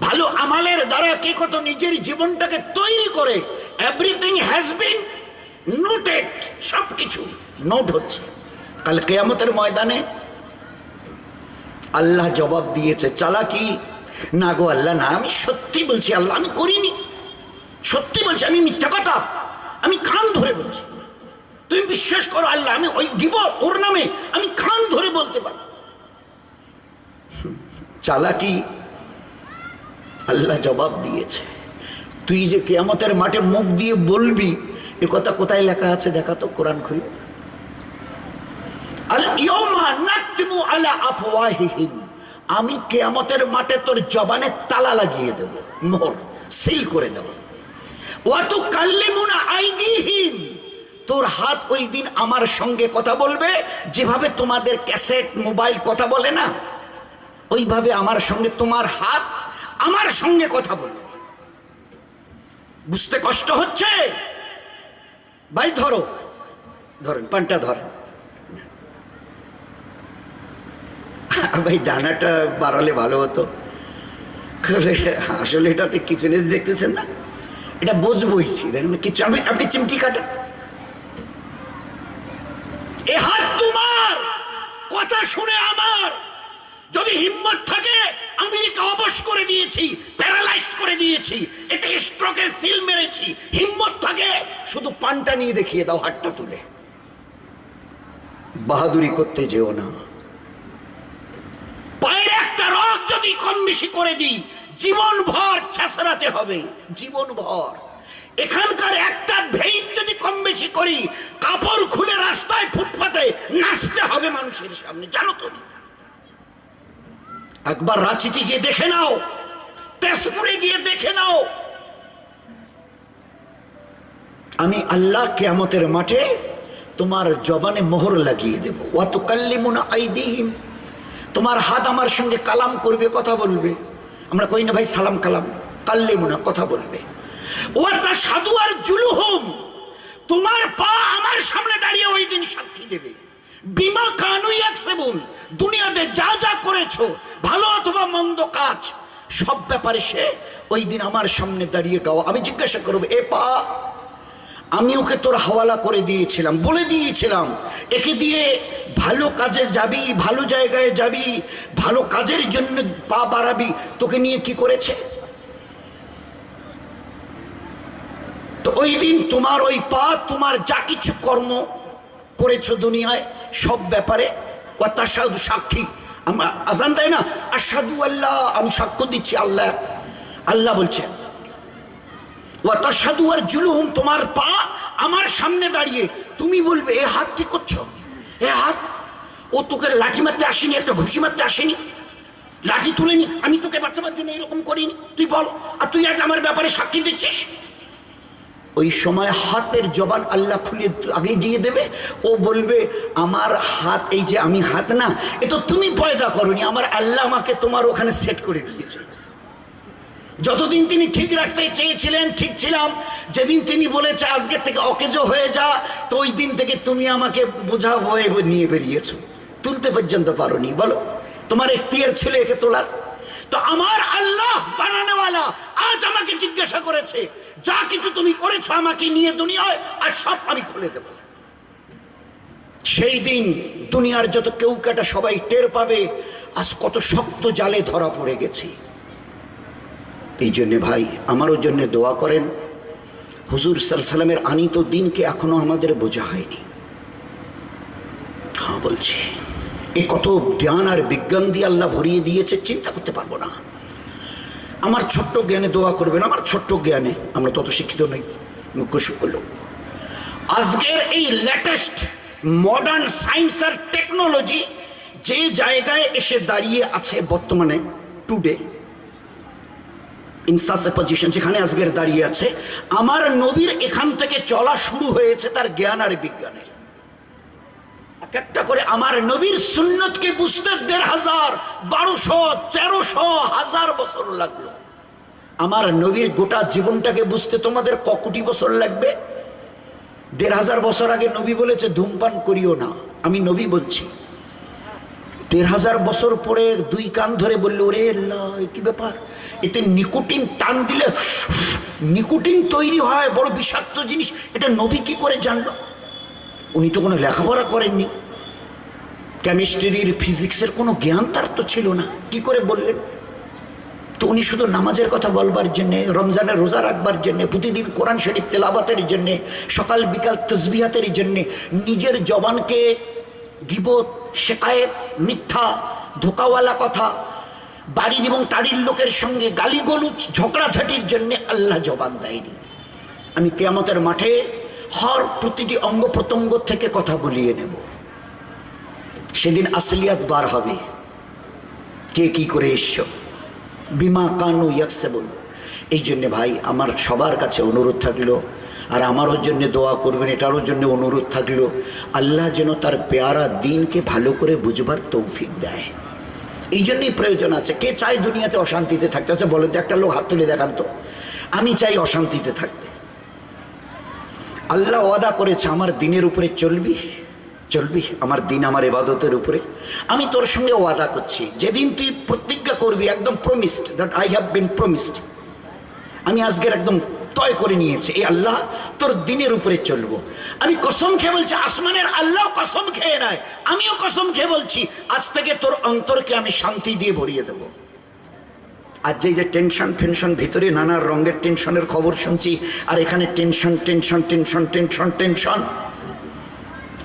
ভালো আমালের দ্বারা কে কত নিজের জীবনটাকে তৈরি করে, এভরিথিং হ্যাজ বিন নোটেড, সবকিছু নোট হচ্ছে। কাল কিয়ামতের ময়দানে আল্লাহ জবাব দিয়েছে, চালাকি না গো আল্লাহ, না, আমি সত্যি বলছি আল্লাহ, আমি করিনি, সত্যি বলছি, আমি মিথ্যা কথা, আমি কান ধরে বলছি, তুমি বিশ্বাস করো আল্লাহ, আমি ওই গিবত, ওর নামে আমি কান ধরে বলতে পারি। চালাকি? আল্লাহ জবাব দিয়েছে, তুই যে কিয়ামতের মাঠে মুখ দিয়ে বলবি, এ কথা কোথায় লেখা আছে দেখা তো, কোরআন খুলে। আল ইয়াউমা নাকতিমু আলা আফওয়াহিহিম, আমি কিয়ামতের মাঠে তোর জবানে তালা লাগিয়ে দেব, মোহর সিল করে দেব। ওয়া তুকাল্লিমুনা আইদিহিম, তোর হাত ওই দিন আমার সঙ্গে কথা বলবে, যেভাবে তোমাদের ক্যাসেট মোবাইল কথা বলে না, ওইভাবে আমার সঙ্গে তোমার হাত আমার সঙ্গে কথা বলবে। বুঝতে কষ্ট হচ্ছে ভাই? ধরেন পানটা ধরেন ভাই, ডানাটা বাড়ালে ভালো হতো। আসলে এটাতে কিছু নেই, দেখতেছেন না, এটা বুঝবইছি, দেখেন কিছু। আপনি চিমটি কাটেন, এ হাত তোমার, কথা শুনে আমার যদি হিম্মত থাকে, আমেরিকা অবশ করে দিয়েছি, প্যারালাইজড করে দিয়েছি, এটা স্ট্রোকের সিল মেরেছি, হিম্মত থাকে শুধু পানটা নিয়ে দেখিয়ে দাও, হাতটা তুলে। বাহাদুরি করতে যেও না। পায়ের একটা রগ যদি কম বেশি করে দিই, জীবন ভর ছেঁচড়াতে হবে, জীবন ভর। এখানকার একটা ভেইন যদি কম বেশি করি, কাপড় খুলে রাস্তায় ফুটপাতে নাচতে হবে মানুষের সামনে, জানো তো। একবার রাঁচিতে গিয়ে দেখে নাও, তেজপুরে গিয়ে দেখে নাও। আমি আল্লাহ কিয়ামতের মাঠে তোমার জবানে মোহর লাগিয়ে দেব। ওয়া তুকাল্লিমুনা আইদিহিম, তোমার হাত আমার সঙ্গে কালাম করবে, কথা বলবে। আমরা কই না ভাই সালাম কালাম, কাল্লিমুনা কথা বলবে। ওয়া তাশহাদু আরজুলুহুম, তোমার পা আমার সামনে দাঁড়িয়ে ওই দিন সাক্ষী দেবে। বিমা কানু ইয়াকসিবুন, দুনিয়াতে যা যা করেছো, ভালো অথবা মন্দ কাজ, সব ব্যাপারে সে ওই দিন আমার সামনে দাঁড়িয়ে গাও। আমি জিজ্ঞাসা করবো, এ পা, আমি ওকে তোর হাওয়ালা করে দিয়েছিলাম, বলে দিয়েছিলাম একে দিয়ে ভালো কাজে যাবি, ভালো জায়গায় যাবি, ভালো কাজের জন্য পা বাড়াবি, তোকে নিয়ে কি করেছে? তো ওই দিন তোমার ওই পা, তোমার যা কিছু কর্ম করেছো দুনিয়ায়, সব ব্যাপারে ওয়া তাশহাদু, সাক্ষী। আমরা আযান দেয় না, আশহাদু আল্লাহ, আমি সাক্ষ্য দিচ্ছি আল্লাহ। আল্লাহ বলছেন ওয়া তাশহাদু আরজুলুহুম, তোমার পা আমার সামনে দাঁড়িয়ে তুমি বলবে, এ হাত কি করছো? এ হাত, ও তোকে লাঠি মারতে আসেনি, একটা ঘুষি মারতে আসেনি, লাঠি তুলেনি, আমি তোকে বাঁচাবার জন্য এরকম করিনি, তুই বল। আর তুই আজ আমার ব্যাপারে সাক্ষী দিচ্ছিস। ওই সময় হাতের জবান আল্লাহ খুলে আগে দিয়ে দেবে। ও বলবে, আমার হাত, এই যে আমি হাত না, এ তো তুমি পয়দা করনি, আমার আল্লাহ আমাকে তোমার ওখানে সেট করে দিয়েছে। যতদিন তিনি ঠিক রাখতে চেয়েছিলেন ঠিক ছিলাম, যেদিন তিনি বলেছে আজকে থেকে অকেজো হয়ে যা, তো ওই দিন থেকে তুমি আমাকে বোঝা হয়ে নিয়ে বেরিয়েছো, তুলতে পর্যন্ত পারোনি। বলো, তোমার এখতিয়ার ছিল একে তোলার? তো আমার আল্লাহ বানানোওয়ালা আজ আমাকে জিজ্ঞাসা করেছে, যা কিছু তুমি করেছো আমাকে নিয়ে দুনিয়ায়, আর সব আমি খুলে দেব। সেই দিন দুনিয়ার যত কেউ কাটা সবাই টের পাবে আজ কত শক্ত জালে ধরা পড়ে গেছি। এই জন্যে ভাই, আমারও জন্য দোয়া করেন। হুজুর সাল্লাল্লাহু আলাইহি ওয়াসাল্লামের আনিত দিনকে এখনো আমাদের বোঝা হয়নি। হ্যাঁ বলছি, এ কত জ্ঞান আর বিজ্ঞান দিয়ে আল্লাহ ভরিয়ে দিয়েছে, চিন্তা করতে পারবো না। আমার ছোট্ট জ্ঞানে দোয়া করবেন, আমার ছোট্ট জ্ঞানে, আমরা তত শিক্ষিত নই, মুখ্য লোক। আজকের এই লেটেস্ট মডার্ন সায়েন্স আর টেকনোলজি যে জায়গায় এসে দাঁড়িয়ে আছে বর্তমানে, today in such a position, যেখানে আজকের দাঁড়িয়ে আছে, আমার নবীর এখান থেকে চলা শুরু হয়েছে তার জ্ঞান আর বিজ্ঞানের। একটা করে আমার নবীর সুন্নতকে বুঝতে ১৫০০, ১২০০, ১৩০০, ১০০০ বছর লাগলো। আমার নবীর গোটা জীবনটাকে বুঝতে তোমাদের ক কোটি বছর লাগবে? ১৫০০ বছর আগে নবী বলেছে ধূমপান করিও না, আমি নবী বলছি। ১৫০০ বছর পরে দুই কান ধরে বললো, ওরে আল্লাহ, কি ব্যাপার, এতে নিকোটিন টান দিলে নিকোটিন তৈরি হয়, বড় বিষাক্ত জিনিস, এটা নবী কি করে জানলো? উনি তো কোনো লেখাপড়া করেননি, কেমিস্ট্রির ফিজিক্সের কোনো জ্ঞান তার তো ছিল না, কি করে বললেন? তো উনি শুধু নামাজের কথা বলবার জন্যে, রমজানের রোজা রাখবার জন্যে, প্রতিদিন কোরআন শরীফ তেলাওয়াতের জন্যে, সকাল বিকাল তাসবিহাতের জন্যে নিজের জবানকে গীবত, শিকায়েত, মিথ্যা, ধোকাওয়ালা কথা, বাড়ির এবং তাড়ির লোকের সঙ্গে গালিগলুজ ঝগড়াঝাটির জন্য আল্লাহ জবান দেয়নি। আমি কিয়ামতের মাঠে হর প্রতিটি অঙ্গ প্রত্যঙ্গ থেকে কথা বলিয়ে নেব। সেদিন আসলিয়াত বার হবে, কে কি করে এসছো, বিমা কানু ইয়াকসিবুন। এই জন্যে ভাই আমার সবার কাছে অনুরোধ থাকলো, আর আমারও জন্য দোয়া করবেন, এটারও জন্য অনুরোধ থাকলো, আল্লাহ যেন তার পেয়ারা দিনকে ভালো করে বুঝবার তৌফিক দেয়। এই জন্যই প্রয়োজন আছে। কে চায় দুনিয়াতে অশান্তিতে থাকতে? আচ্ছা বলেন তো, একটা লোক হাত তুলে দেখান তো। আমি চাই অশান্তিতে থাকতে। আল্লাহ ওয়াদা করেছে আমার দিনের উপরে চলবি, চলবি আমার দিন আমার ইবাদতের উপরে। আমি তোর সঙ্গে ওয়াদা করছি, যেদিন তুই প্রতিজ্ঞা করবি, একদম promised, that I have been promised, আমি আজকের একদম তয় করে নিয়েছি, এই আল্লাহ তোর দিনের উপরে চলবো। আমি কসম খেয়ে বলছি, আসমানের আল্লাহ কসম খেয়ে নেয়, আমিও কসম খেয়ে বলছি, আজ থেকে তোর অন্তরকে আমি শান্তি দিয়ে ভরিয়ে দেবো। আর যে টেনশন ফেনশন, ভিতরে নানা রঙের টেনশনের খবর শুনছি, আর এখানে tension tension tension tension tension.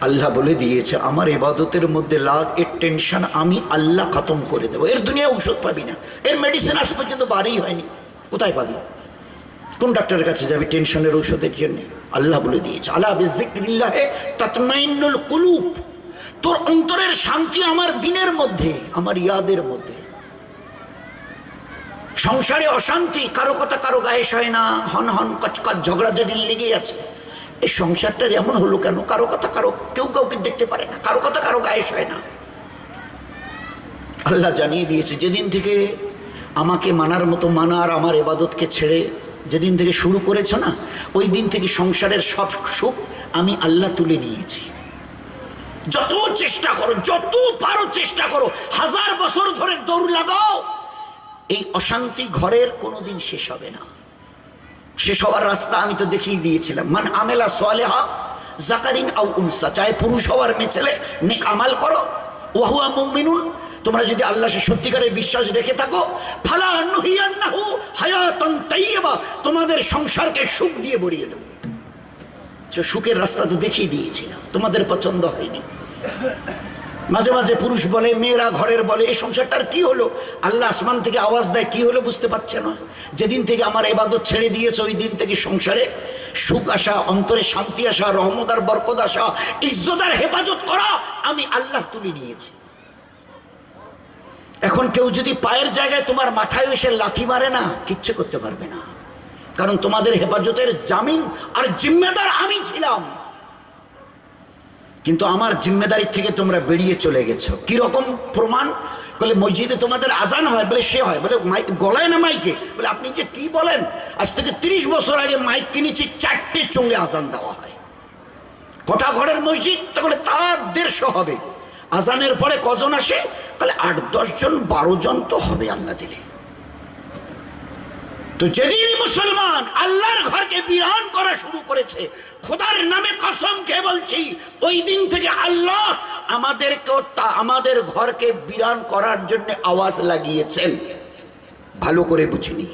Allah বলে দিয়েছে আমার ইবাদতের মধ্যে লাগ, এর টেনশন আমি আল্লাহ খতম করে দেবো। এর দুনিয়া ঔষধ পাবি না, এর মেডিসিন আজ পর্যন্ত বারই হয়নি, কোথায় পাবি? কোন ডাক্তারের কাছে যাবি টেনশনের ঔষধের জন্য? আল্লাহ বলে দিয়েছে আলা বিযিকরিল্লাহি তাতমাইন্নুল কুলুব, তোর অন্তরের শান্তি আমার দিনের মধ্যে, আমার ইয়াদের মধ্যে। সংসারে অশান্তি, কারো কথা কারো গায়ে সয় না, হন হন কচকচ ঝগড়াঝাটি লেগে আছে। এই সংসারটার এমন হলো কেন? কারো কথা কারো, কেউ কাউকে দেখতে পারে না, কারো কথা কারো গায়ে সয় না। আল্লাহ জানিয়ে দিয়েছে যেদিন থেকে আমাকে মানার মতো মানা আর আমার ইবাদতকে ছেড়ে যেদিন থেকে শুরু করেছ না, ওই দিন থেকে সংসারের সব সুখ আমি আল্লাহ তুলে নিয়েছি। যত চেষ্টা করো, যত পারো চেষ্টা করো, 1000 বছর ধরে দৌড় লাগাও, এই অশান্তি ঘরের কোনোদিন শেষ হবে না। শেষ হওয়ার রাস্তা আমি তো দেখিয়ে দিয়েছিলাম, মান আমেলা সালেহা যাকারিন আও উনসা, চাহে পুরুষ হওয়ার মেয়ে ছেলে, নেক আমাল করো, ওয়া হুয়া মুমিনুন, তোমরা যদি আল্লাহ সে সত্যিকারের বিশ্বাস রেখে থাকো, ফালা নুহিয়ান্নাহু হায়াতান তাইয়্যিবা, তোমাদের সংসারকে সুখ দিয়ে ভরিয়ে দেব। সুখের রাস্তা তো দেখিয়ে দিয়েছিলাম, তোমাদের পছন্দ হয়নি। মাঝে মাঝে পুরুষ বলে, মেয়েরা ঘরের বলে, এই সংসারটার কি হলো? আল্লাহ আসমান থেকে আওয়াজ দেয়, কি হলো বুঝতে পারছে না। যেদিন থেকে আমার ইবাদত ছেড়ে দিয়েছে, ওই দিন থেকে সংসারে সুখ আসা, অন্তরে শান্তি আসা, রহমত আর বরকত আসা, ইজ্জত আর হেফাজত করা আমি আল্লাহ তুলে নিয়েছি। এখন কেউ যদি পায়ের জায়গায় তোমার মাথায় এসে লাথি মারে না, কিচ্ছু করতে পারবে না, কারণ তোমাদের হেফাজতের জামিন আর জিম্মেদার আমি ছিলাম। কিন্তু আমার জিম্মেদারি থেকে তোমরা বেরিয়ে চলে গেছো। কিরকম প্রমাণ? বলে মসজিদে তোমাদের আজান হয়, বলে সে হয়, বলে মাইক গলায় না মাইকে, বলে আপনি যে কি বলেন, আজ থেকে 30 বছর আগে মাইক কিনেছি, 4টে চোঙে আজান দেওয়া হয়। কটা ঘরের মসজিদ? তাহলে তার 150 হবে। আজানের পরে কজন আসে? তাহলে 8-10 জন 12 জন তো হবে আল্লাহ দিলে। তো যেদিন মুসলমান আল্লাহর ঘরকে বিরান করা শুরু করেছে, খোদার নামে কসম খেয়ে বলছি, ওই দিন থেকে আল্লাহ আমাদেরকেও আমাদের ঘরকে বিরান করার জন্য আওয়াজ লাগিয়েছেন। ভালো করে বুঝিনি।